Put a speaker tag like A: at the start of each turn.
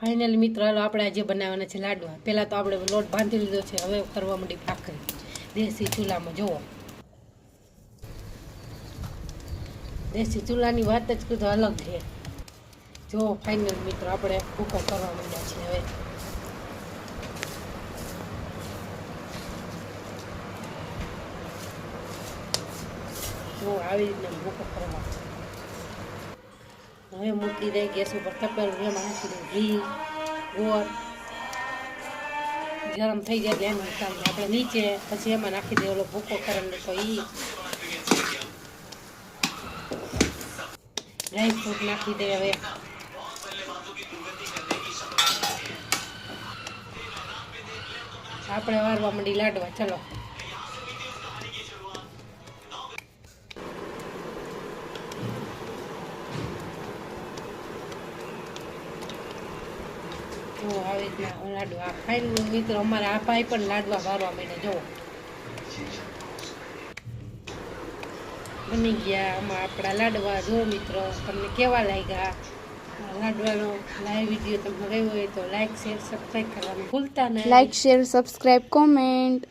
A: Finally મિત્રો હાલો આપણે આજે બનાવવાના છે લાડવા। પહેલાં તો આપણે લોટ બાંધી લીધો છે, હવે કરવા માંડી ભાખરી દેશી ચૂલામાં। જુઓ દેશી ચૂલાની વાત જ કીધું અલગ છે। જો ફાઇનલ મિત્રો આપણે ભૂકો કરવા માંડ્યા છે। હવે જો આવી રીતના ભૂકો કરવા। હવે મૂકી દે ગેસ ઉપર તપેલું, એમાં નાખી દે ઘી ગોળ, ગરમ થઈ જાય એટલે એમાં આપણે નીચે પછી એમાં નાખી દે ઓલો ભૂકો કરેલો તો એ ડ્રાય ફ્રૂટ નાખી દે। હવે આપણે વારવા માંડી લાડવા। ચલો આવી રીતના લાડવા ફાઇનલ મિત્રો અમારા આ ભાઈ પણ લાડવા વારવા માંડે। જો બની ગયા આમાં આપણા લાડવા। જો મિત્રો તમને કેવા લાગ્યા લાડવાનો લાઈવ વિડીયો તમને ગમ્યો હોય તો લાઈક શેર સબસ્ક્રાઈબ કરવાનું ભૂલતા નહીં।
B: Like share subscribe comment.